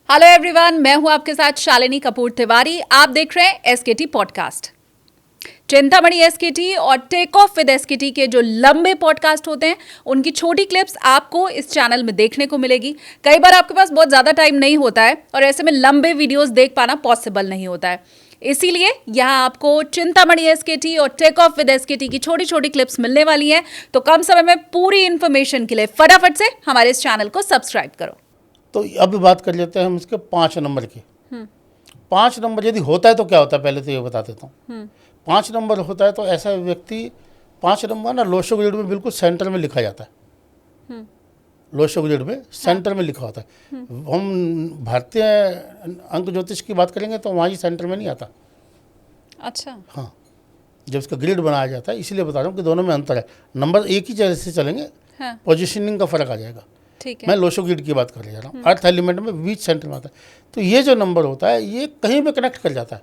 Hello everyone, मैं हूं आपके साथ शालिनी कपूर तिवारी। आप देख रहे हैं एसकेटी पॉडकास्ट। चिंतामणि एसकेटी और टेक ऑफ विद एसकेटी के जो लंबे पॉडकास्ट होते हैं उनकी छोटी क्लिप्स आपको इस चैनल में देखने को मिलेगी। कई बार आपके पास बहुत ज़्यादा टाइम नहीं होता है और ऐसे में लंबे वीडियोस देख पाना पॉसिबल नहीं होता है, इसीलिए यहाँ आपको चिंतामणि एसकेटी और टेक ऑफ विद एसकेटी की छोटी छोटी क्लिप्स मिलने वाली हैं। तो कम समय में पूरी इन्फॉर्मेशन के लिए फटाफट से हमारे इस चैनल को सब्सक्राइब करो। तो अब बात कर लेते हैं हम इसके 5 नंबर की। 5 नंबर यदि होता है तो क्या होता है, पहले तो ये बता देता हूँ। 5 नंबर होता है तो ऐसा व्यक्ति 5 नंबर ना लोशो ग्रेड में बिल्कुल सेंटर में लिखा जाता है। लोशो ग्रेड में सेंटर में लिखा होता है। हम भारतीय अंक ज्योतिष की बात करेंगे तो वहाँ ही सेंटर में नहीं आता। अच्छा। हाँ, जब इसका ग्रेड बनाया जाता है, इसलिए बता रहा हूँ कि दोनों में अंतर है। नंबर एक ही जगह से चलेंगे, हाँ। पोजिशनिंग का फर्क आ जाएगा। ठीक है। मैं लोशो ग्रिड की बात कर रहा हूँ। अर्थ एलिमेंट में बीच सेंटर में आता है। तो ये जो नंबर होता है ये कहीं पे कनेक्ट कर जाता है।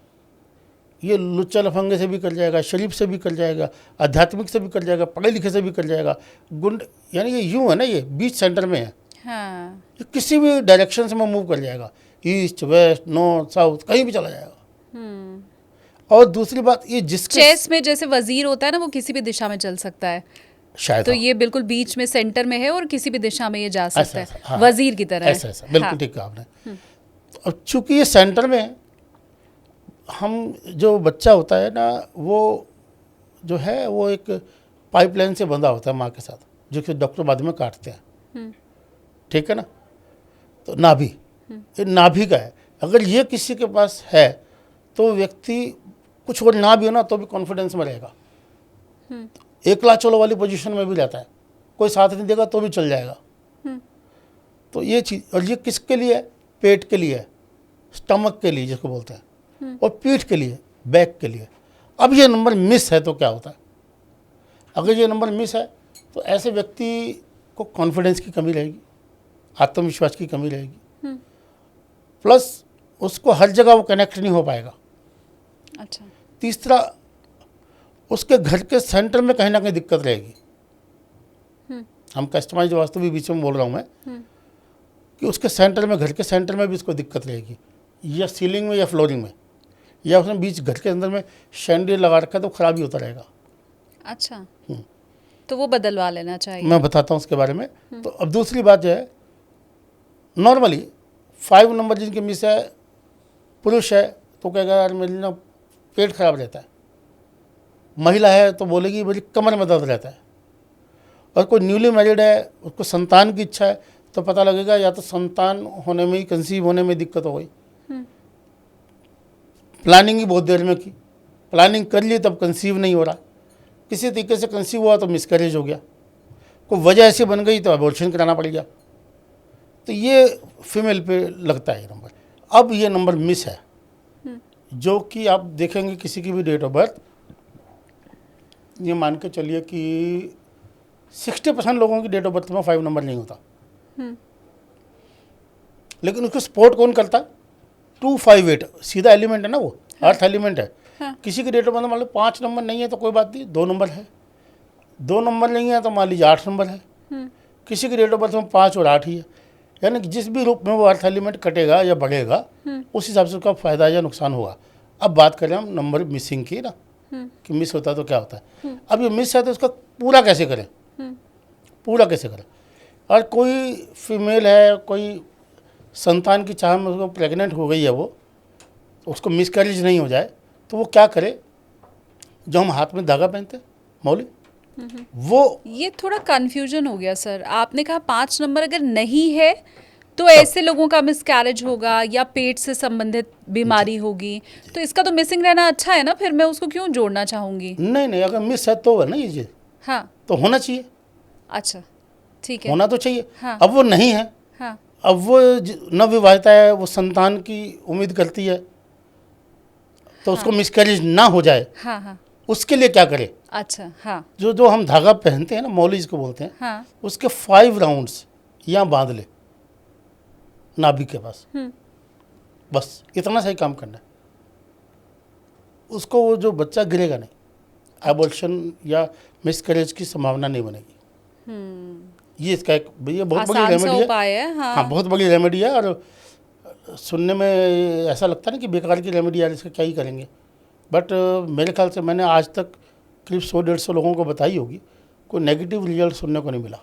ये लुच्चा लफंगे से भी कर जाएगा, शरीफ से भी कर जाएगा, आध्यात्मिक से भी कर जाएगा, पढ़े लिखे से भी कर जाएगा, गुंड, यानी ये यूँ है ना, ये बीच सेंटर में है। हाँ। ये किसी भी डायरेक्शन से में मूव कर जाएगा, ईस्ट वेस्ट नॉर्थ साउथ कहीं भी चला जाएगा। और दूसरी बात, ये जिसके चेस में जैसे वजीर होता है ना, वो किसी भी दिशा में चल सकता है, शायद, तो ये बिल्कुल बीच में सेंटर में है और किसी भी दिशा में ये जा सकता है। हाँ, वजीर की तरह ऐसा ऐसा बिल्कुल ठीक कहा आपने। तो अब चूंकि ये सेंटर में, हम जो बच्चा होता है ना, वो जो है वो एक पाइपलाइन से बंधा होता है माँ के साथ, जो कि डॉक्टर बाद में काटते हैं। ठीक है ना। तो नाभि, ये नाभि का है। अगर ये किसी के पास है तो व्यक्ति कुछ और ना भी हो ना तो भी कॉन्फिडेंस में रहेगा। एकला चलो वाली पोजीशन में भी रहता है, कोई साथ नहीं देगा तो भी चल जाएगा। तो ये चीज़, और ये किसके लिए है? पेट के लिए है, स्टमक के लिए जिसको बोलते हैं, और पीठ के लिए, बैक के लिए। अब ये नंबर मिस है तो क्या होता है? अगर ये नंबर मिस है तो ऐसे व्यक्ति को कॉन्फिडेंस की कमी रहेगी, आत्मविश्वास की कमी रहेगी, प्लस उसको हर जगह वो कनेक्ट नहीं हो पाएगा। अच्छा। तीसरा, उसके घर के सेंटर में कहीं ना कहीं दिक्कत रहेगी। हम कस्टमाइज वास्तु भी बीच में बोल रहा हूँ मैं, कि उसके सेंटर में, घर के सेंटर में भी उसको दिक्कत रहेगी, या सीलिंग में या फ्लोरिंग में, या उसने बीच घर के अंदर में शैंडियर लगा रखा है तो खराबी होता रहेगा। अच्छा। तो वो बदलवा लेना चाहिए। मैं बताता हूँ उसके बारे में। तो अब दूसरी बात जो है, नॉर्मली 5 नंबर जिनके मिस है, पुरुष है तो कहेगा यार मेरी ना पेट खराब रहता है। महिला है तो बोलेगी मेरी कमर में दर्द रहता है। और कोई न्यूली मैरिड है, उसको संतान की इच्छा है, तो पता लगेगा या तो संतान होने में ही, कंसीव होने में दिक्कत हो गई, प्लानिंग ही बहुत देर में की, प्लानिंग कर ली तब कंसीव नहीं हो रहा, किसी तरीके से कंसीव हुआ तो मिसकैरेज हो गया, कोई वजह ऐसी बन गई तो अबॉर्शन कराना पड़ गया। तो ये फीमेल पे लगता है ये नंबर। अब ये नंबर मिस है, जो कि आप देखेंगे किसी की भी डेट ऑफ बर्थ, ये मान के चलिए कि 60% लोगों की डेट ऑफ बर्थ में 5 नंबर नहीं होता। लेकिन उसको सपोर्ट कौन करता? 258 सीधा एलिमेंट है ना, वो अर्थ एलिमेंट है। किसी की डेट ऑफ बर्थ मान लो 5 नंबर नहीं है तो कोई बात नहीं, 2 नंबर है। 2 नंबर नहीं है तो मान लीजिए 8 नंबर है। किसी की डेट ऑफ बर्थ में 5 और 8 ही है। यानी कि जिस भी रूप में वो अर्थ एलिमेंट कटेगा या बढ़ेगा, उस हिसाब से उसका फायदा या नुकसान होगा। अब बात करें हम नंबर मिसिंग की ना, कि मिस होता है तो क्या होता है। अब ये मिस है तो उसका पूरा कैसे करें, पूरा कैसे करें। और कोई फीमेल है, कोई संतान की चाह में उसको प्रेग्नेंट हो गई है, वो उसको मिसकैरेज नहीं हो जाए तो वो क्या करे? जो हम हाथ में धागा पहनते हैं मौली, वो ये थोड़ा कंफ्यूजन हो गया सर। आपने कहा 5 नंबर अगर नहीं है तो ऐसे लोगों का मिसकैरेज होगा या पेट से संबंधित बीमारी होगी, तो इसका तो मिसिंग रहना अच्छा है ना, फिर मैं उसको क्यों जोड़ना चाहूँगी? नहीं, अगर मिस है तो है ना ये चीज़, हाँ तो होना चाहिए। अच्छा ठीक है, होना तो चाहिए। हाँ। अब वो नहीं है, हाँ अब वो नवविवाहिता है, वो संतान की उम्मीद करती है, तो उसको मिसकैरेज ना हो जाए, हाँ हाँ। उसके लिए क्या करे? अच्छा हाँ जो हम धागा पहनते हैं ना, मौली जिसको बोलते हैं, हाँ। उसके 5 राउंड्स यहाँ बांध ले नाभि के पास, बस इतना सही काम करना है। उसको वो जो बच्चा गिरेगा नहीं, एबॉर्शन या मिसकैरेज की संभावना नहीं बनेगी। ये इसका एक, ये बहुत बड़ी आसान सा रेमेडी है। उपाय है। हाँ हाँ, बहुत बड़ी रेमेडी है। और सुनने में ऐसा लगता है ना कि बेकार की रेमेडी यार इसका क्या ही करेंगे, बट मेरे ख्याल से मैंने आज तक करीब 100-150 लोगों को बताई होगी, कोई नेगेटिव रिजल्ट सुनने को नहीं मिला।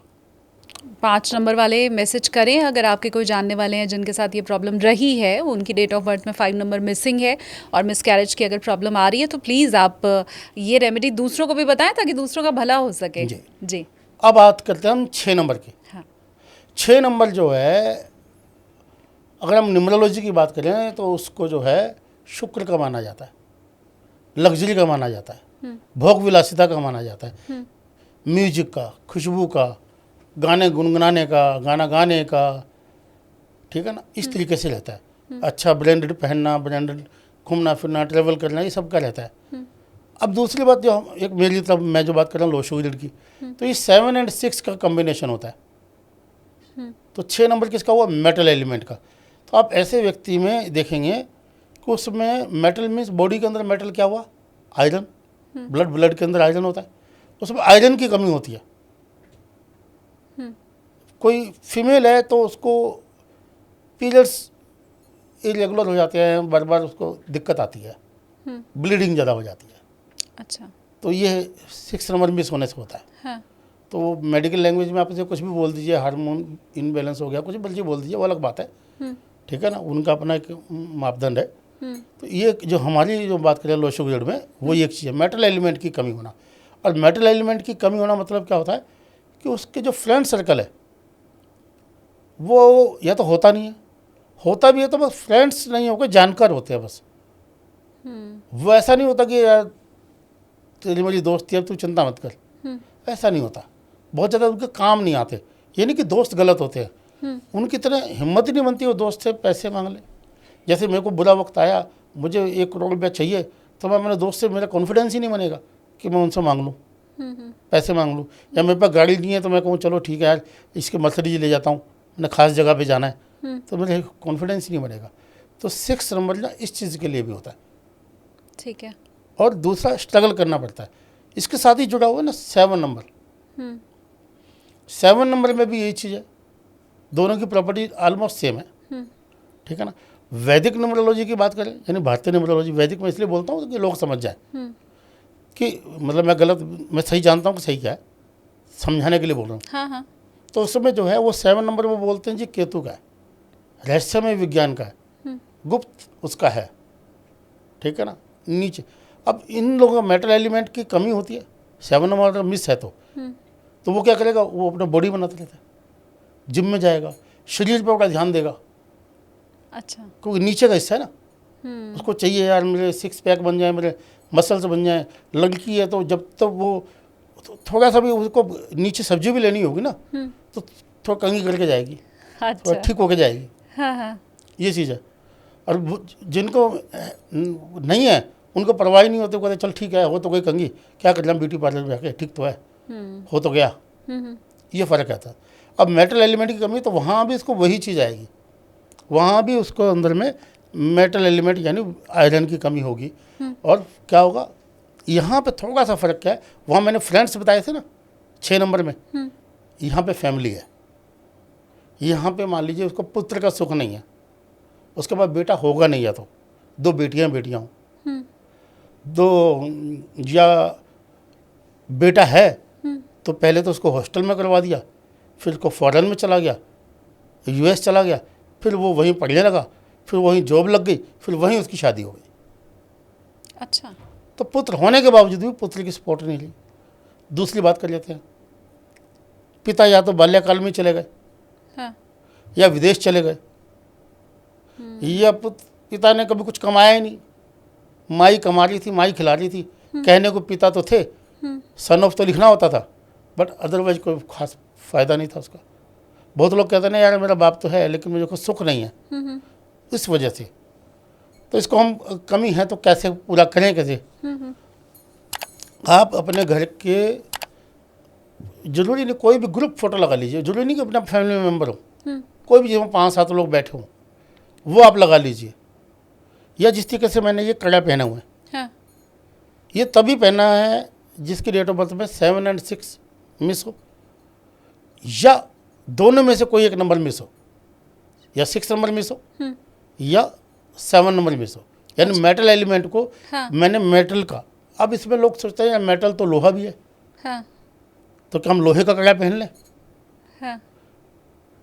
5 नंबर वाले मैसेज करें अगर आपके कोई जानने वाले हैं जिनके साथ ये प्रॉब्लम रही है, उनकी डेट ऑफ बर्थ में 5 नंबर मिसिंग है और मिसकैरेज की अगर प्रॉब्लम आ रही है तो प्लीज़ आप ये रेमेडी दूसरों को भी बताएं ताकि दूसरों का भला हो सके। जी। जी। अब बात करते हैं हम 6 नंबर की। हाँ। 6 नंबर जो है, अगर हम न्यूमरोलॉजी की बात करें तो उसको जो है शुक्र का माना जाता है, लग्जरी का माना जाता है, भोग विलासिता का माना जाता है, म्यूजिक का, खुशबू का, गाने गुनगुनाने का, गाना गाने का, ठीक है ना, इस तरीके से रहता है। अच्छा ब्रांडेड पहनना, ब्रांडेड घूमना फिरना, ट्रैवल करना, ये सब का रहता है। अब दूसरी बात जो हम एक मेरी तरफ मैं जो बात कर रहा हूँ लो शुगर की, तो ये 7 और 6 का कॉम्बिनेशन होता है। तो 6 नंबर किसका हुआ? मेटल एलिमेंट का। तो आप ऐसे व्यक्ति में देखेंगे कि उसमें मेटल मीन्स बॉडी के अंदर मेटल क्या हुआ? आयरन। ब्लड के अंदर आयरन होता है, उसमें आयरन की कमी होती है। कोई फीमेल है तो उसको पीरियड्स इरेगुलर हो जाते हैं, बार बार उसको दिक्कत आती है, ब्लीडिंग ज़्यादा हो जाती है। अच्छा। तो ये 6 नंबर मिस होने से होता है। हाँ। तो मेडिकल लैंग्वेज में आप इसे कुछ भी बोल दीजिए, हार्मोन इनबैलेंस हो गया, कुछ भी बोल दीजिए, वो अलग बात है, ठीक है ना, उनका अपना एक मापदंड है। तो ये जो हमारी जो बात करें लो शुगर में, वो एक चीज़ है मेटल एलिमेंट की कमी होना। और मेटल एलिमेंट की कमी होना मतलब क्या होता है कि उसके जो फ्रेंड सर्कल है वो या तो होता नहीं है, होता भी है तो बस फ्रेंड्स नहीं होकर जानकार होते हैं बस। वो ऐसा नहीं होता कि यार तेरी मेरी दोस्ती है तू चिंता मत कर, ऐसा नहीं होता। बहुत ज़्यादा उनके काम नहीं आते, ये नहीं कि दोस्त गलत होते हैं, उनकी तरह हिम्मत ही नहीं बनती वो दोस्त से पैसे मांग ले। जैसे मेरे को बुरा वक्त आया, मुझे 1 करोड़ रुपया चाहिए, तो मैं अपने दोस्त से, मेरा कॉन्फिडेंस ही नहीं बनेगा कि मैं उनसे मांग लूँ, पैसे मांग लूँ। या मेरे पास गाड़ी नहीं है तो मैं कहूँ चलो ठीक है यार इसके मर्सिडीज ले जाता हूँ, मैंने खास जगह पे जाना है, तो मेरे कॉन्फिडेंस ही नहीं बनेगा। तो 6 नंबर ना इस चीज़ के लिए भी होता है। ठीक है। और दूसरा स्ट्रगल करना पड़ता है। इसके साथ ही जुड़ा हुआ है ना 7 नंबर। 7 नंबर में भी यही चीज़ है, दोनों की प्रॉपर्टी ऑलमोस्ट सेम है, ठीक है ना। वैदिक न्यूमरोलॉजी की बात करें, यानी भारतीय न्यूमरोलॉजी, वैदिक मैं इसलिए बोलता हूँ कि लोग समझ जाए कि मतलब मैं गलत, मैं सही जानता हूँ कि सही क्या है, समझाने के लिए बोल रहा हूँ। हाँ हाँ। तो उस समय जो है वो 7 नंबर वो बोलते हैं जी केतु का है, रहस्यमय विज्ञान का है, गुप्त उसका है, ठीक है ना, नीचे। अब इन लोगों का मेटल एलिमेंट की कमी होती है, 7 नंबर मिस है तो वो क्या करेगा, वो अपना बॉडी बनाता रहता है, जिम में जाएगा, शरीर पर बड़ा ध्यान देगा। अच्छा। क्योंकि नीचे का हिस्सा है ना, उसको चाहिए यार मेरे 6 पैक बन जाए, मेरे मसल्स बन जाए। लड़की है तो जब तक वो तो थोड़ा सा भी उसको नीचे सब्जी भी लेनी होगी ना, तो थोड़ा कंघी करके जाएगी, अच्छा। थोड़ा ठीक होके जाएगी। हाँ हाँ। ये चीज़ है। और जिनको नहीं है उनको परवाह ही नहीं होती, कहते चल ठीक है, हो तो गई कंघी, क्या कर रहा ब्यूटी पार्लर में आके, ठीक तो है, हो तो गया। ये फ़र्क आता है। अब मेटल एलिमेंट की कमी, तो वहाँ भी इसको वही चीज़ आएगी, वहाँ भी उसको अंदर में मेटल एलिमेंट यानी आयरन की कमी होगी। और क्या होगा, यहाँ पे थोड़ा सा फ़र्क क्या है, वहाँ मैंने फ्रेंड्स बताए थे ना 6 नंबर में, यहाँ पे फैमिली है। यहाँ पे मान लीजिए उसको पुत्र का सुख नहीं है, उसके बाद बेटा होगा नहीं, या तो 2 बेटियाँ हो, 2 या बेटा है तो पहले तो उसको हॉस्टल में करवा दिया, फिर उसको फॉरेन में चला गया, US चला गया, फिर वो वहीं पढ़ने लगा, फिर वहीं जॉब लग गई, फिर वहीं उसकी शादी हो गई। अच्छा। तो पुत्र होने के बावजूद भी पुत्र की सपोर्ट नहीं ली। दूसरी बात कर लेते हैं, पिता या तो बाल्यकाल में चले गए, हाँ। या विदेश चले गए, या पिता ने कभी कुछ कमाया ही नहीं, माई कमा रही थी, माई खिला रही थी, कहने को पिता तो थे, सन ऑफ तो लिखना होता था, बट अदरवाइज कोई खास फायदा नहीं था उसका। बहुत लोग कहते हैं यार मेरा बाप तो है लेकिन मुझे कोई सुख नहीं है, इस वजह से। तो इसको हम कमी है तो कैसे पूरा करें, कैसे? आप अपने घर के, जरूरी नहीं कोई भी ग्रुप फोटो लगा लीजिए, जरूरी नहीं कि अपना फैमिली मेम्बर हो, कोई भी जिसमें 5-7 लोग बैठे हों वो आप लगा लीजिए। या जिस तरीके से मैंने ये कड़ा पहना हुआ है, हाँ। ये तभी पहना है जिसकी डेट ऑफ बर्थ में 7 और 6 मिस हो, या दोनों में से कोई एक नंबर मिस हो, या 6 नंबर मिस हो, या 7 नंबर मिस हो, यानी मेटल एलिमेंट को हाँ। मैंने मेटल का, अब इसमें लोग सोचते हैं यार मेटल तो लोहा भी है, हाँ तो क्या हम लोहे का कड़ा पहन लें? हाँ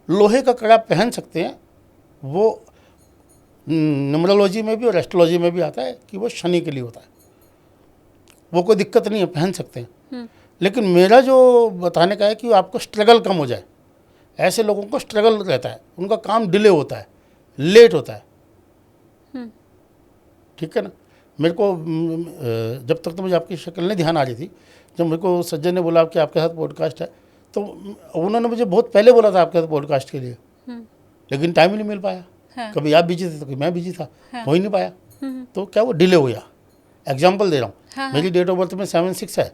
लोहे का कड़ा पहन सकते हैं, वो न्यूमरोलॉजी में भी और एस्ट्रोलॉजी में भी आता है कि वो शनि के लिए होता है, वो कोई दिक्कत नहीं है, पहन सकते हैं। लेकिन मेरा जो बताने का है कि आपको स्ट्रगल कम हो जाए, ऐसे लोगों को स्ट्रगल रहता है, उनका काम डिले होता है, लेट होता है, ठीक है ना। मेरे को जब तक तो मुझे आपकी शक्ल नहीं ध्यान आ रही थी, जब मेरे को सज्जन ने बोला कि आपके साथ पॉडकास्ट है, तो उन्होंने मुझे बहुत पहले बोला था आपके साथ पॉडकास्ट के लिए, लेकिन टाइम ही नहीं मिल पाया। हाँ। कभी आप बिजी थे तो कभी मैं बिजी था, हाँ। हो ही नहीं पाया। तो क्या वो डिले हो गया। एग्जाम्पल दे रहा हूँ, हाँ, मेरी डेट ऑफ बर्थ में 7/6 है,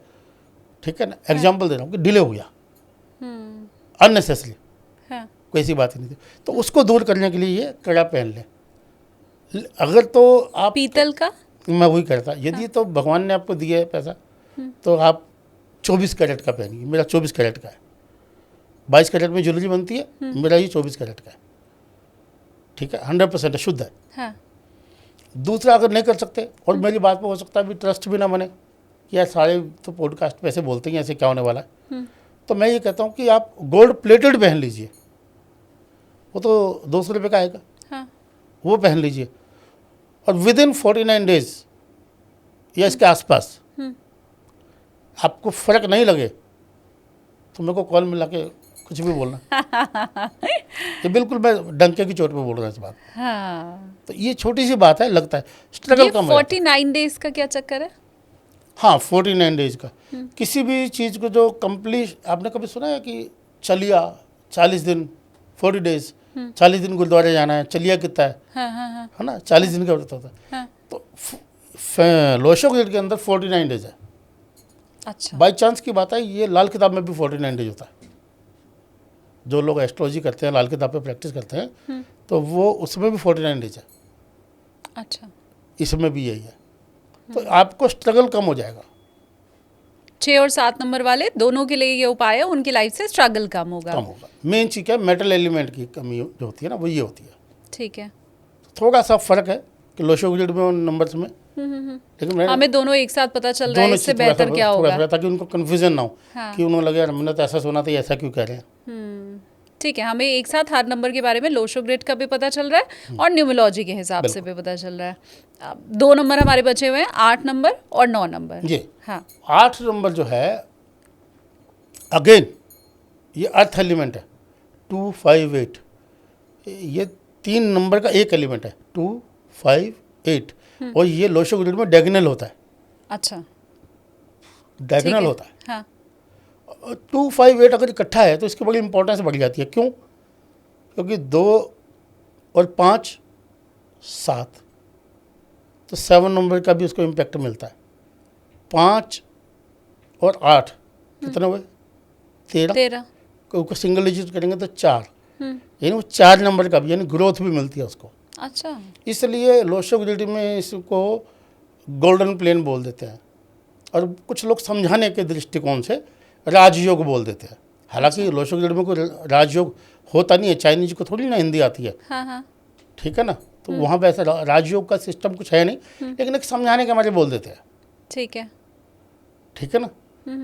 ठीक है ना, एग्जाम्पल दे रहा हूँ कि डिले हो गया अननेसेसरी, हाँ कोई ऐसी बात ही नहीं थी। तो उसको दूर करने के लिए ये कड़ा पहन लें। अगर तो आप, पीतल का, मैं वही कहता, यदि तो भगवान ने आपको दिया है पैसा, तो आप 24 कैरेट का पहनिए। मेरा 24 कैरेट का है, 22 कैरेट में ज्वेलरी बनती है, मेरा ये 24 कैरेट का है, ठीक है, 100% है, शुद्ध है। हाँ दूसरा अगर नहीं कर सकते, और मेरी बात पे हो सकता है भी ट्रस्ट भी ना बने कि यार सारे तो पॉडकास्ट पे ऐसे बोलते हैं, ऐसे क्या होने वाला है, तो मैं ये कहता हूँ कि आप गोल्ड प्लेटेड पहन लीजिए, वो तो 200 रुपये का आएगा, हाँ वो पहन लीजिए, और विद इन 49 डेज या इसके आसपास आपको फ़र्क नहीं लगे तो मेरे को कॉल मिला के कुछ भी बोलना। ये बिल्कुल मैं डंके की चोट पे बोल रहा हूँ इस बात। हाँ। तो ये छोटी सी बात है, लगता है स्ट्रगल ये कम हो जाता है। 49 डेज का क्या चक्कर है? हाँ, 49 डेज का किसी भी चीज़ को जो कंप्लीट, आपने कभी सुना है कि चलिया 40 दिन, 40 डेज, 40 दिन गुरुद्वारे जाना है, चलिया कितना है, हाँ हाँ हाँ है ना, 40 दिन का व्रत होता है। हाँ। तो लोशो के अंदर 49 डेज है। अच्छा। बाई चांस की बात है, ये लाल किताब में भी 49 डेज होता है। जो लोग एस्ट्रोलॉजी करते हैं, लाल किताब पे प्रैक्टिस करते हैं, तो वो उसमें भी 49 डेज है, अच्छा। इसमें भी यही है। तो आपको स्ट्रगल कम हो जाएगा। 6 और 7 नंबर वाले दोनों के लिए ये उपाय है, उनकी लाइफ से स्ट्रगल कम होगा। कम होगा। मेन चीज़ क्या है, मेटल एलिमेंट की कमी जो होती है ना, वो ये होती है। ठीक है। थोड़ा सा फर्क है कि लोशो ग्रेड में और नंबर्स में, लेकिन मैं हमें दोनों एक साथ पता चल रहा है, इससे बेहतर क्या होगा? ताकि उनको कन्फ्यूजन ना हो, हाँ। कि उन्होंने लगे यार हमने तो ऐसा सुना था, ये ऐसा क्यों कह रहे हैं। ठीक है, हमें एक साथ हर नंबर के बारे में लोशो ग्रेड का भी पता चल रहा है और न्यूमरोलॉजी के हिसाब से भी पता चल रहा है। अब 2 नंबर हमारे बचे हुए हैं, 8 नंबर और 9 नंबर। जी हाँ 8 नंबर जो है, अगेन ये अर्थ एलिमेंट है, 2, 5, 8, ये 3 नंबर का एक एलिमेंट है, 2, 5, 8, और ये लोशो ग्रेड में डायगोनल होता है। अच्छा, डायगोनल होता है। हाँ 2, 5, 8 अगर इकट्ठा है तो इसकी बड़ी इंपॉर्टेंस बढ़ जाती है। क्यों? क्योंकि 2 और 5 7, तो 7 नंबर का भी उसको इम्पैक्ट मिलता है। 5 और 8 कितने हुए? 13। उसको सिंगल डिजिट करेंगे तो 4, यानी वो 4 नंबर का भी, यानी ग्रोथ भी मिलती है उसको। अच्छा। इसलिए लोशो ग्रेड में इसको गोल्डन प्लेन बोल देते हैं, और कुछ लोग समझाने के दृष्टिकोण से राजयोग बोल देते हैं। हालांकि लोशो ग्रेड में कोई राजयोग होता नहीं है, चाइनीज को थोड़ी ना हिंदी आती है, हाँ हाँ ठीक है ना, तो वहाँ पे ऐसा राजयोग का सिस्टम कुछ है नहीं, लेकिन एक समझाने के हमारे बोल देते हैं, ठीक है। ठीक है ना।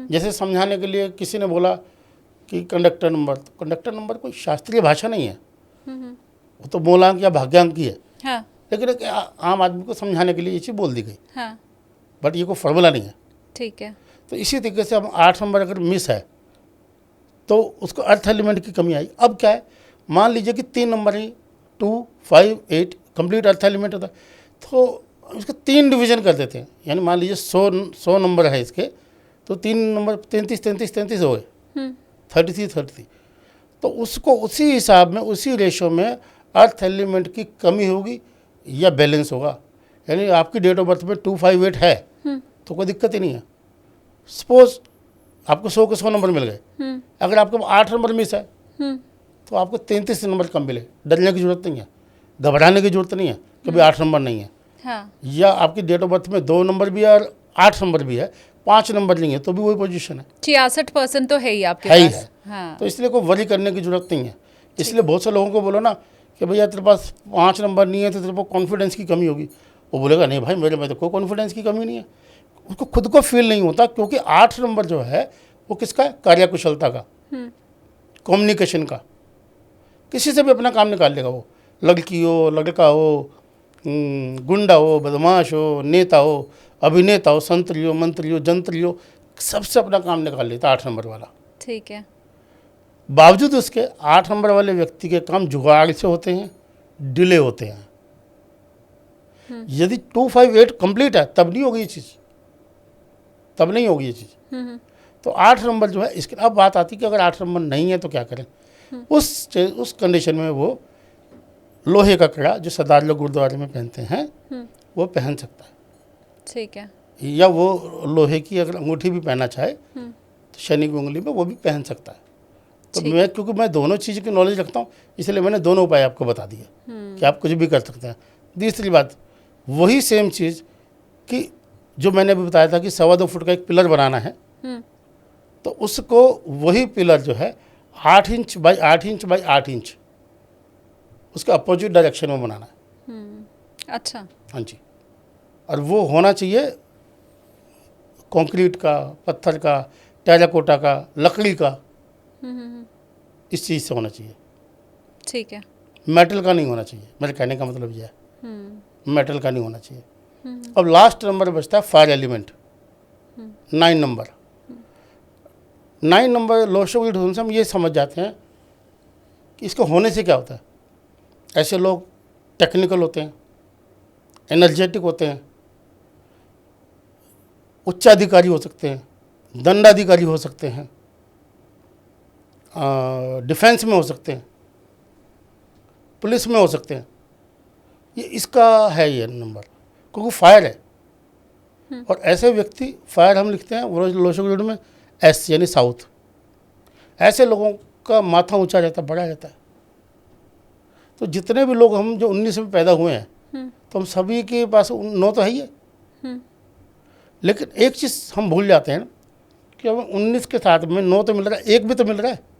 जैसे समझाने के लिए किसी ने बोला कि कंडक्टर नंबर, तो कंडक्टर नंबर कोई शास्त्रीय भाषा नहीं है, वो तो मूलांक या भाग्यांक की है, हाँ लेकिन एक आम आदमी को समझाने के लिए ये चीज़ बोल दी गई, हाँ बट ये कोई फॉर्मूला नहीं है। ठीक है। तो इसी तरीके से हम 8 नंबर अगर मिस है तो उसको अर्थ एलिमेंट की कमी आई। अब क्या है, मान लीजिए कि 3 नंबर ही 2, 5, 8 कंप्लीट अर्थ एलिमेंट होता है, तो उसको 3 डिवीजन कर देते हैं। यानी मान लीजिए 100 नंबर है इसके, तो 3 नंबर 33 हो गए, 33, तो उसको उसी हिसाब में, उसी रेशो में अर्थ एलिमेंट की कमी होगी या बैलेंस होगा। यानी आपकी डेट ऑफ बर्थ में 2, 5, 8 है तो कोई दिक्कत ही नहीं है। सपोज आपको 100 के 100 नंबर मिल गए, अगर आपको 8 नंबर मिस है तो आपको 33 नंबर कम मिले, डरने की जरूरत नहीं है, घबराने की जरूरत नहीं है कभी 8 नंबर नहीं है। हाँ या आपकी डेट ऑफ बर्थ में 2 नंबर भी है और 8 नंबर भी है, 5 नंबर नहीं है तो भी वही पोजीशन है, 66% तो है ही आपके है ही पास। है। हाँ तो इसलिए कोई वरी करने की जरूरत नहीं है। इसलिए बहुत से लोगों को बोलो ना कि भैया तेरे पास 5 नंबर नहीं है तो तेरे को कॉन्फिडेंस की कमी होगी। वो बोलेगा नहीं भाई मेरे में तो कोई कॉन्फिडेंस की कमी नहीं है। उसको खुद को फील नहीं होता, क्योंकि 8 नंबर जो है वो किसका है? कार्यकुशलता का, कम्युनिकेशन का। किसी से भी अपना काम निकाल लेगा वो, लड़की हो, लड़का हो, गुंडा हो, बदमाश हो, नेता हो, अभिनेता हो, संतरी हो, मंत्री हो, जंत्री हो, सबसे अपना काम निकाल लेता 8 नंबर वाला। ठीक है। बावजूद उसके 8 नंबर वाले व्यक्ति के काम जुगाड़ से होते हैं, डिले होते हैं। यदि 258 कंप्लीट है तब नहीं होगी ये चीज़, तब नहीं होगी ये चीज़। तो 8 नंबर जो है इसके, अब बात आती है कि अगर 8 नंबर नहीं है तो क्या करें। उस कंडीशन में वो लोहे का कड़ा जो सरदार लोग गुरुद्वारे में पहनते हैं वो पहन सकता है। ठीक है। या वो लोहे की अगर अंगूठी भी पहनना चाहे तो शनि की उंगली में वो भी पहन सकता है। तो मैं, क्योंकि मैं दोनों चीज़ की नॉलेज रखता हूँ, इसलिए मैंने दोनों उपाय आपको बता दिए कि आप कुछ भी कर सकते हैं। दूसरी बात, वही सेम चीज़ कि जो मैंने अभी बताया था कि 2.25 फुट का एक पिलर बनाना है, तो उसको वही पिलर जो है 8 inch by 8 inch by 8 inch उसके अपोजिट डायरेक्शन में बनाना है। अच्छा। हाँ जी। और वो होना चाहिए कंक्रीट का, पत्थर का, टेराकोटा का, लकड़ी का, इस चीज़ से होना चाहिए। ठीक है। मेटल का नहीं होना चाहिए, मेरे कहने का मतलब यह है, मेटल का नहीं होना चाहिए। अब लास्ट नंबर बचता है fire element, 9 number. 9 number Lo Shu की ढूंढ से हम ये समझ जाते हैं कि इसको होने से क्या होता है। ऐसे लोग टेक्निकल होते हैं, एनर्जेटिक होते हैं, उच्चाधिकारी हो सकते हैं, दंडाधिकारी हो सकते हैं, डिफेंस में हो सकते हैं, पुलिस में हो सकते हैं। ये इसका है ये नंबर, क्योंकि फायर है। और ऐसे व्यक्ति, फायर हम लिखते हैं वो लोशो में एस यानी साउथ। ऐसे लोगों का माथा ऊंचा रहता है, बड़ा रहता है। तो जितने भी लोग हम जो 19 में पैदा हुए हैं तो हम सभी के पास 9 तो है ही है। लेकिन एक चीज़ हम भूल जाते हैं कि हमें 19 के साथ में 9 तो मिल रहा है, 1 भी तो मिल रहा है।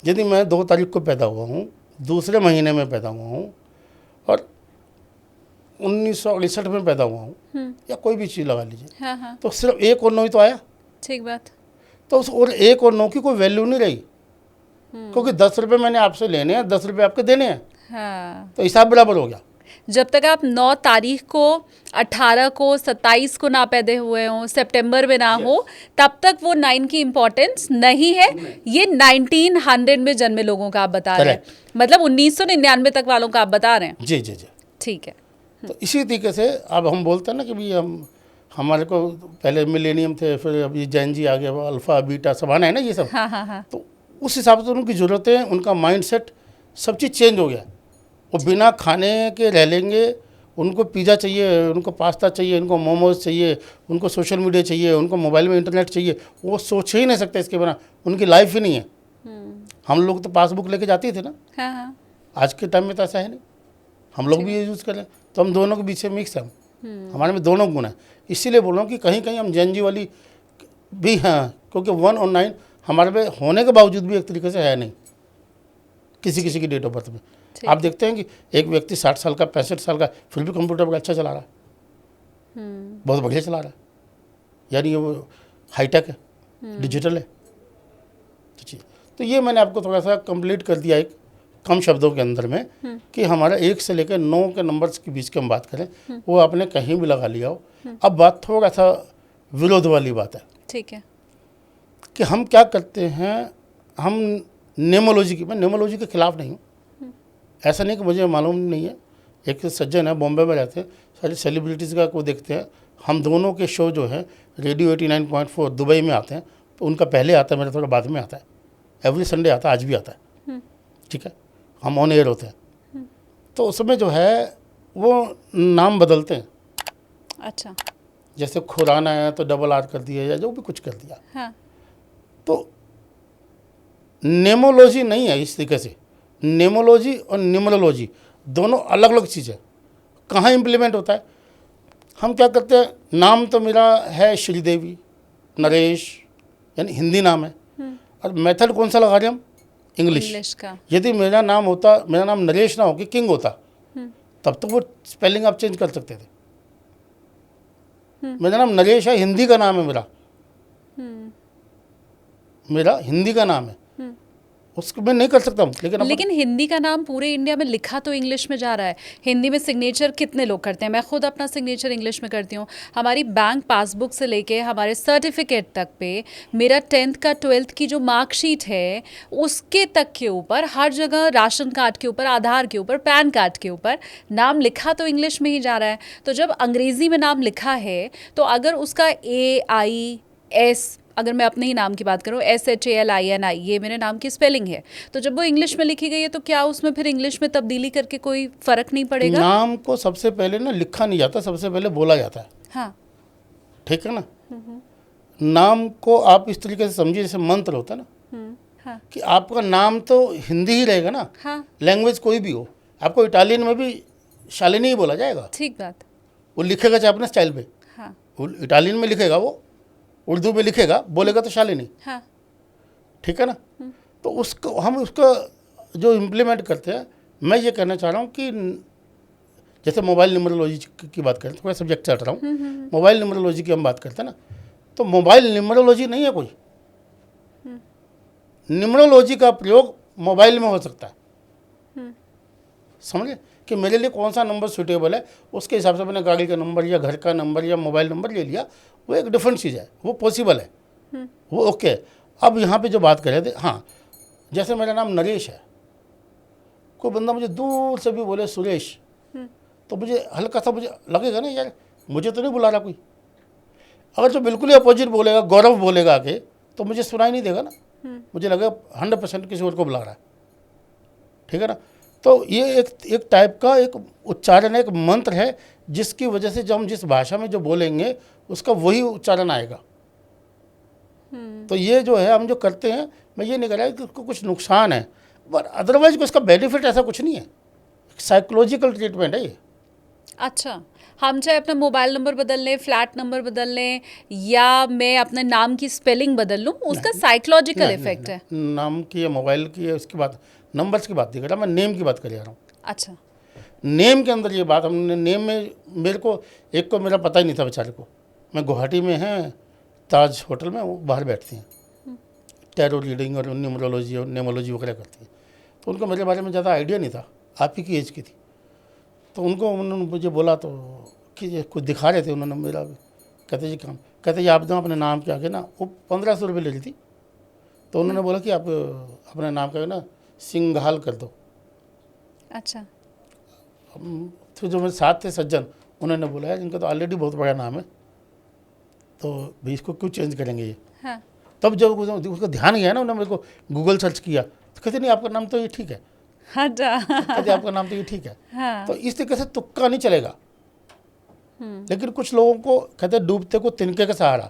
यदि मैं 2 तारीख को पैदा हुआ हूँ, दूसरे महीने में पैदा हुआ हूँ और 1968 में पैदा हुआ हूँ, या कोई भी चीज़ लगा लीजिए, हाँ। तो सिर्फ 1 और 9 ही तो आया। ठीक बात। तो उस और 1 और 9 की कोई वैल्यू नहीं रही, क्योंकि 10 रुपये मैंने आपसे लेने हैं, 10 रुपये आपके देने हैं। हाँ। तो हिसाब बराबर हो गया। जब तक आप 9 तारीख को, 18 को, 27 को ना पैदा हुए हों, सितंबर में ना हो, तब तक वो 9 की इम्पोर्टेंस नहीं है। ये 1900 में जन्मे लोगों का आप बता रहे हैं, मतलब 1999 तक वालों का आप बता रहे हैं। जी जी जी। ठीक है। तो इसी तरीके से अब हम बोलते हैं ना कि भाई हमारे को पहले मिलेनियम थे, फिर अभी जैन जी आ गया, अल्फ़ा बीटा सब आना है ना ये सब। हाँ। तो उस हिसाब से उनकी ज़रूरतें, उनका माइंडसेट, सब चीज़ चेंज हो गया। वो बिना खाने के रह लेंगे, उनको पिज़्ज़ा चाहिए, उनको पास्ता चाहिए, उनको मोमोज चाहिए, उनको सोशल मीडिया चाहिए, उनको मोबाइल में इंटरनेट चाहिए। वो सोच ही नहीं सकते इसके बिना, उनकी लाइफ ही नहीं है। हम लोग तो पासबुक लेके जाते थे ना। हाँ। आज के टाइम में तो ऐसा है नहीं, हम लोग भी ये यूज़ करें। तो हम दोनों के बीच से मिक्स है, हमारे में दोनों गुण हैं। इसीलिए बोल रहा हूँ कि कहीं कहीं हम जैन जी वाली भी हैं, क्योंकि 1 और 9 हमारे में होने के बावजूद भी एक तरीके से है नहीं किसी की डेट ऑफ बर्थ में। आप देखते हैं कि एक व्यक्ति 60 साल का, 65 साल का, फिर भी कंप्यूटर पर अच्छा चला रहा है, बहुत बढ़िया चला रहा है, यानी ये वो हाईटेक है, डिजिटल है। तो ये मैंने आपको थोड़ा सा कंप्लीट कर दिया एक कम शब्दों के अंदर में कि हमारा 1 से लेकर 9 के नंबर्स के बीच की हम बात करें, वो आपने कहीं भी लगा लिया हो। अब बात थोड़ा सा विरोध वाली बात है। ठीक है। कि हम क्या करते हैं, हम नेमोलॉजी की, मैं नेमोलॉजी के खिलाफ नहीं हूँ, ऐसा नहीं कि मुझे मालूम नहीं है। एक सज्जन है, बॉम्बे में रहते हैं, सारी सेलिब्रिटीज़ का को देखते हैं। हम दोनों के शो जो है रेडियो 89.4 दुबई में आते हैं, तो उनका पहले आता है, मेरा थोड़ा बाद में आता है। एवरी संडे आता है, आज भी आता है। ठीक है, हम ऑन एयर होते हैं, तो उसमें जो है वो नाम बदलते हैं। अच्छा। जैसे खुराना है तो डबल आर कर दिया या जो भी कुछ कर दिया। हाँ। तो नेमोलॉजी नहीं है इस तरीके से। नेमोलॉजी और न्यूमरोलॉजी दोनों अलग अलग चीज़ है। कहाँ इम्प्लीमेंट होता है, हम क्या करते हैं, नाम तो मेरा है श्रीदेवी, नरेश, यानी हिंदी नाम है, और मेथड कौन सा लगा रहे हैं हम, इंग्लिश। इंग्लिश का। यदि मेरा नाम होता, मेरा नाम नरेश ना हो कि किंग होता, तब तो वो स्पेलिंग आप चेंज कर सकते थे। मेरा नाम नरेश है, हिंदी का नाम है मेरा, मेरा हिंदी का नाम है, उसको मैं नहीं कर सकता हूँ। लेकिन हिंदी का नाम पूरे इंडिया में लिखा तो इंग्लिश में जा रहा है। हिंदी में सिग्नेचर कितने लोग करते हैं? मैं खुद अपना सिग्नेचर इंग्लिश में करती हूँ। हमारी बैंक पासबुक से लेके हमारे सर्टिफिकेट तक पे मेरा 10th का 12th की जो मार्कशीट है उसके तक के ऊपर हर जगह, राशन कार्ड के ऊपर, आधार के ऊपर, पैन कार्ड के ऊपर नाम लिखा तो इंग्लिश में ही जा रहा है। तो जब अंग्रेज़ी में नाम लिखा है तो अगर उसका AIS, अगर मैं अपने ही नाम की बात करूँ, SHALINI, ये मेरे नाम की स्पेलिंग है, तो जब वो इंग्लिश में लिखी गई है तो क्या उसमें फिर इंग्लिश में तब्दीली करके कोई फ़र्क नहीं पड़ेगा? नाम को सबसे पहले ना लिखा नहीं जाता, सबसे पहले बोला जाता है। हाँ, ठीक है ना। नाम को आप इस तरीके से समझिए जैसे मंत्र होता है ना, हाँ, कि आपका नाम तो हिंदी ही रहेगा ना, हाँ, लैंग्वेज कोई भी हो। आपको इटालियन में भी शालिनी ही बोला जाएगा, ठीक बात। वो लिखेगा चाहे अपने स्टाइल पे, हाँ, वो इटालियन में लिखेगा, वो उर्दू में लिखेगा, बोलेगा तो शालिनी। हाँ, ठीक है ना। तो उसको हम उसका जो इम्प्लीमेंट करते हैं, मैं ये कहना चाह रहा हूँ कि जैसे मोबाइल न्यूमरोलॉजी की बात करें, थोड़ा सब्जेक्ट चल रहा हूँ, मोबाइल न्यूमरोलॉजी की हम बात करते हैं ना, तो मोबाइल न्यूमरोलॉजी नहीं है कोई। न्यूमरोलॉजी का प्रयोग मोबाइल में हो सकता है। समझे कि मेरे लिए कौन सा नंबर सूटेबल है, उसके हिसाब से मैंने गाड़ी का नंबर या घर का नंबर या मोबाइल नंबर ले लिया, वो एक डिफरेंट चीज़ है, वो पॉसिबल है, वो ओके। अब यहाँ पे जो बात कर रहे थे, हाँ, जैसे मेरा नाम नरेश है, कोई बंदा मुझे दूर से भी बोले सुरेश, तो मुझे हल्का सा मुझे लगेगा ना, यार मुझे तो नहीं बुला रहा कोई। अगर जो बिल्कुल ही अपोजिट बोलेगा, गौरव बोलेगा आके, तो मुझे सुनाई नहीं देगा ना, मुझे लगेगा 100% किसी और को बुला रहा है। ठीक है ना। तो ये एक टाइप का एक उच्चारण, एक मंत्र है, जिसकी वजह से जब हम जिस भाषा में जो बोलेंगे उसका वही उच्चारण आएगा। तो ये जो है हम जो करते हैं, मैं ये नहीं कह रहा कि उसको कुछ नुकसान है, पर अदरवाइज उसका बेनिफिट ऐसा कुछ नहीं है, साइकोलॉजिकल ट्रीटमेंट है ये। अच्छा, हम चाहे अपना मोबाइल नंबर बदल लें, फ्लैट नंबर बदल लें, या मैं अपने नाम की स्पेलिंग बदल लूँ, उसका साइकोलॉजिकल इफेक्ट है। नाम की या मोबाइल की या उसकी बात, नंबर्स की बात नहीं कर रहा मैं, नेम की बात कर रहा हूँ। अच्छा, नेम के अंदर ये बात हमने, नेम में मेरे को एक को मेरा पता ही नहीं था बेचारे को, मैं गुवाहाटी में हैं ताज होटल में, वो बाहर बैठती हैं, टैरो रीडिंग और न्यूमरोलॉजी और नेमोलॉजी वगैरह करती हैं, तो उनको मेरे बारे में ज़्यादा आइडिया नहीं था, आप ही की एज की थी। तो उन्होंने मुझे बोला तो कि कुछ दिखा रहे थे उन्होंने मेरा, कहते जी काम, कहते जी आप ना अपने नाम के आगे ना, वो 1500 रुपये ले रही थी, तो उन्होंने बोला कि आप अपने नाम के आगे ना सिंघाल कर दो। अच्छा, फिर जो मेरे साथ थे सज्जन, उन्होंने बोला है इनका तो ऑलरेडी बहुत बड़ा नाम है, तो भाई इसको क्यों चेंज करेंगे ये। हाँ, तब जब उसका ध्यान गया ना, उन्होंने मेरे को गूगल सर्च किया, तो कहते नहीं आपका नाम तो ये ठीक है, अच्छा, कहते आपका नाम तो ये ठीक है। हाँ, तो इस तरीके से तुक्का नहीं चलेगा। लेकिन कुछ लोगों को कहते हैं डूबते को तिनके का सहारा।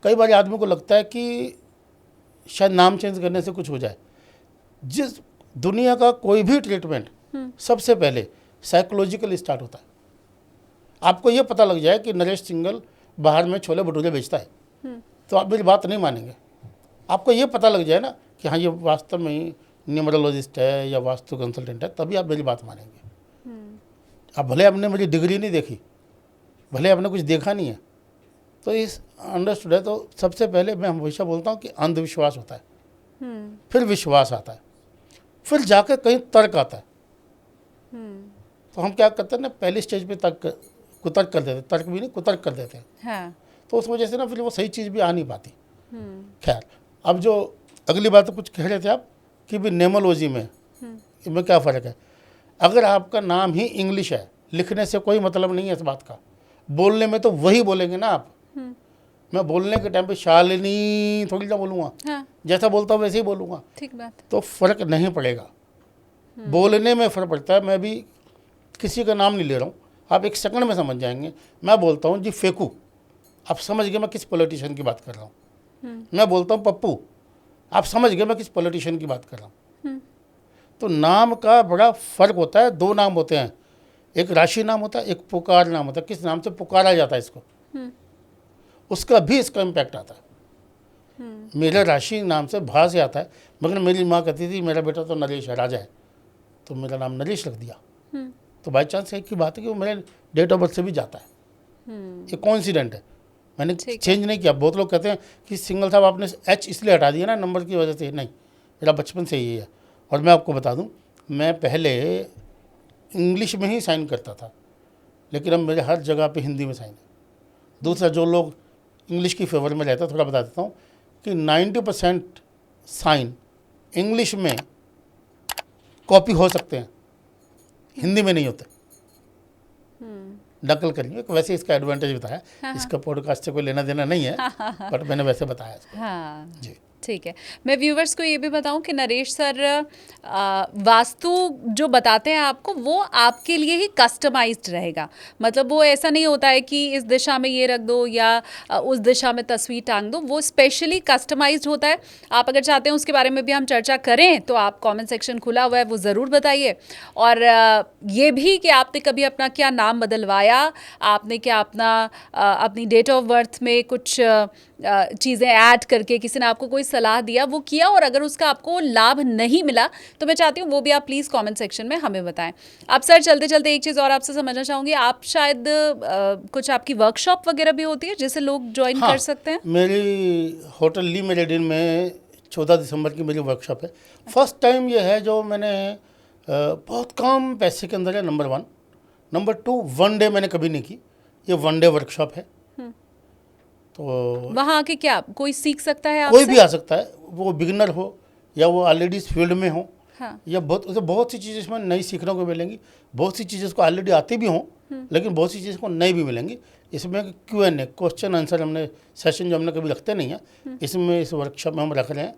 कई बार आदमी को लगता है कि शायद नाम चेंज करने से कुछ हो जाए। जिस दुनिया का कोई भी ट्रीटमेंट सबसे पहले साइकोलॉजिकल स्टार्ट होता है। आपको ये पता लग जाए कि नरेश सिंगल बाहर में छोले भटूरे बेचता है, तो आप मेरी बात नहीं मानेंगे। आपको ये पता लग जाए ना कि हाँ ये वास्तव में ही न्यूमरोलॉजिस्ट है या वास्तु कंसल्टेंट है, तभी आप मेरी बात मानेंगे। आप भले आपने मेरी डिग्री नहीं देखी, भले आपने कुछ देखा नहीं है, तो इस अंडरस्टूड है। तो सबसे पहले मैं हमेशा बोलता हूँ कि अंधविश्वास होता है, फिर विश्वास आता है, फिर जाकर कहीं तर्क आता है। तो हम क्या करते हैं ना, पहली स्टेज पे कुतर्क कर देते, तर्क भी नहीं कुतर्क कर देते हैं। हाँ, तो उस वजह से ना फिर वो सही चीज़ भी आ नहीं पाती। खैर, अब जो अगली बात तो कुछ कह रहे थे आप कि भी नेमोलॉजी में क्या फ़र्क है। अगर आपका नाम ही इंग्लिश है, लिखने से कोई मतलब नहीं है इस बात का, बोलने में तो वही बोलेंगे ना आप। मैं बोलने के टाइम पे शालिनी थोड़ी ना बोलूँगा, हाँ, जैसा बोलता हूँ वैसे ही बोलूँगा, ठीक बात। तो फ़र्क नहीं पड़ेगा। बोलने में फ़र्क पड़ता है। मैं भी किसी का नाम नहीं ले रहा हूँ, आप एक सेकंड में समझ जाएंगे। मैं बोलता हूँ जी फेंकू, आप समझ गए मैं किस पॉलिटिशियन की बात कर रहा हूँ। मैं बोलता हूँ पप्पू, आप समझ गए मैं किस पॉलिटिशियन की बात कर रहा हूँ। तो नाम का बड़ा फ़र्क होता है। दो नाम होते हैं, एक राशि नाम होता है, एक पुकार नाम होता है। किस नाम से पुकारा जाता है इसको, उसका भी इसका इम्पैक्ट आता है। मेरा राशि नाम से भा से आता है, मगर मेरी माँ कहती थी मेरा बेटा तो नरेश है, राजा है, तो मेरा नाम नरेश रख दिया। तो बाई चांस एक की बात है कि वो मेरे डेट ऑफ बर्थ से भी जाता है। ये कोइंसिडेंट है, मैंने चेंज नहीं किया। बहुत लोग कहते हैं कि सिंगल साहब आपने एच इसलिए हटा दिया ना नंबर की वजह से, नहीं, मेरा बचपन से यही है। और मैं आपको बता दूं, मैं पहले इंग्लिश में ही साइन करता था, लेकिन अब मेरे हर जगह पे हिंदी में साइन है। दूसरा, जो लोग इंग्लिश की फेवर में रहता है, थोड़ा बता देता हूँ कि 90% साइन इंग्लिश में कॉपी हो सकते हैं, हिंदी में नहीं होते। नकल करिए, वैसे इसका एडवांटेज बताया। इसका पॉडकास्ट से कोई लेना देना नहीं है, बट मैंने वैसे बताया इसको। हाँ जी, ठीक है। मैं व्यूवर्स को ये भी बताऊं कि नरेश सर वास्तु जो बताते हैं आपको, वो आपके लिए ही कस्टमाइज्ड रहेगा। मतलब वो ऐसा नहीं होता है कि इस दिशा में ये रख दो या उस दिशा में तस्वीर टांग दो, वो स्पेशली कस्टमाइज्ड होता है। आप अगर चाहते हैं उसके बारे में भी हम चर्चा करें तो आप कमेंट सेक्शन खुला हुआ है, वो ज़रूर बताइए। और ये भी कि आपने कभी अपना क्या नाम बदलवाया, आपने क्या अपनी डेट ऑफ बर्थ में कुछ चीज़ें ऐड करके किसी ने आपको कोई सलाह दिया, वो किया, और अगर उसका आपको लाभ नहीं मिला तो मैं चाहती हूँ वो भी आप प्लीज़ कमेंट सेक्शन में हमें बताएं। अब सर चलते चलते एक चीज़ और आपसे समझना चाहूँगी, आप शायद कुछ आपकी वर्कशॉप वगैरह भी होती है जिसे लोग ज्वाइन कर सकते हैं? मेरी होटल ली मेरिडियन में 14 दिसंबर की मेरी वर्कशॉप है। फर्स्ट टाइम ये है जो मैंने बहुत कम पैसे के अंदर है, नंबर 1। नंबर 2, 1 डे मैंने कभी नहीं की, ये 1 डे वर्कशॉप है। तो वहाँ आके क्या कोई सीख सकता है कोई आपसे? भी आ सकता है, वो बिगिनर हो या वो ऑलरेडी इस फील्ड में हो। हाँ। या बहुत सी चीज़ें इसमें नई सीखने को मिलेंगी। बहुत सी चीज़ें इसको ऑलरेडी आती भी हों, लेकिन बहुत सी चीज़ें को नई भी मिलेंगी। इसमें Q&A, क्वेश्चन आंसर, हमने सेशन जो हमने कभी रखते नहीं है, इसमें इस वर्कशॉप में हम रख रहे हैं।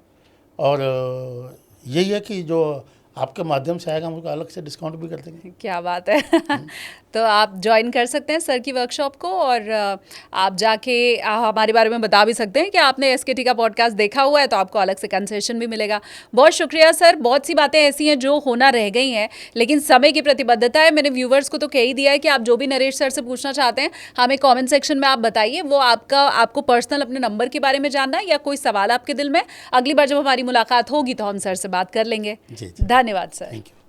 और यही है कि जो आपके माध्यम से आएगा हम उसको अलग से डिस्काउंट भी कर देंगे। क्या बात है। तो आप ज्वाइन कर सकते हैं सर की वर्कशॉप को, और आप जाके हमारे बारे में बता भी सकते हैं कि आपने एसकेटी का पॉडकास्ट देखा हुआ है, तो आपको अलग से कंसेशन भी मिलेगा। बहुत शुक्रिया सर। बहुत सी बातें ऐसी हैं जो होना रह गई हैं, लेकिन समय की प्रतिबद्धता है। मैंने व्यूवर्स को तो कह ही दिया है कि आप जो भी नरेश सर से पूछना चाहते हैं हमें कॉमेंट सेक्शन में आप बताइए। वो आपको पर्सनल अपने नंबर के बारे में जानना है या कोई सवाल आपके दिल में, अगली बार जब हमारी मुलाकात होगी तो हम सर से बात कर लेंगे। जी, धन्यवाद सर। Thank you.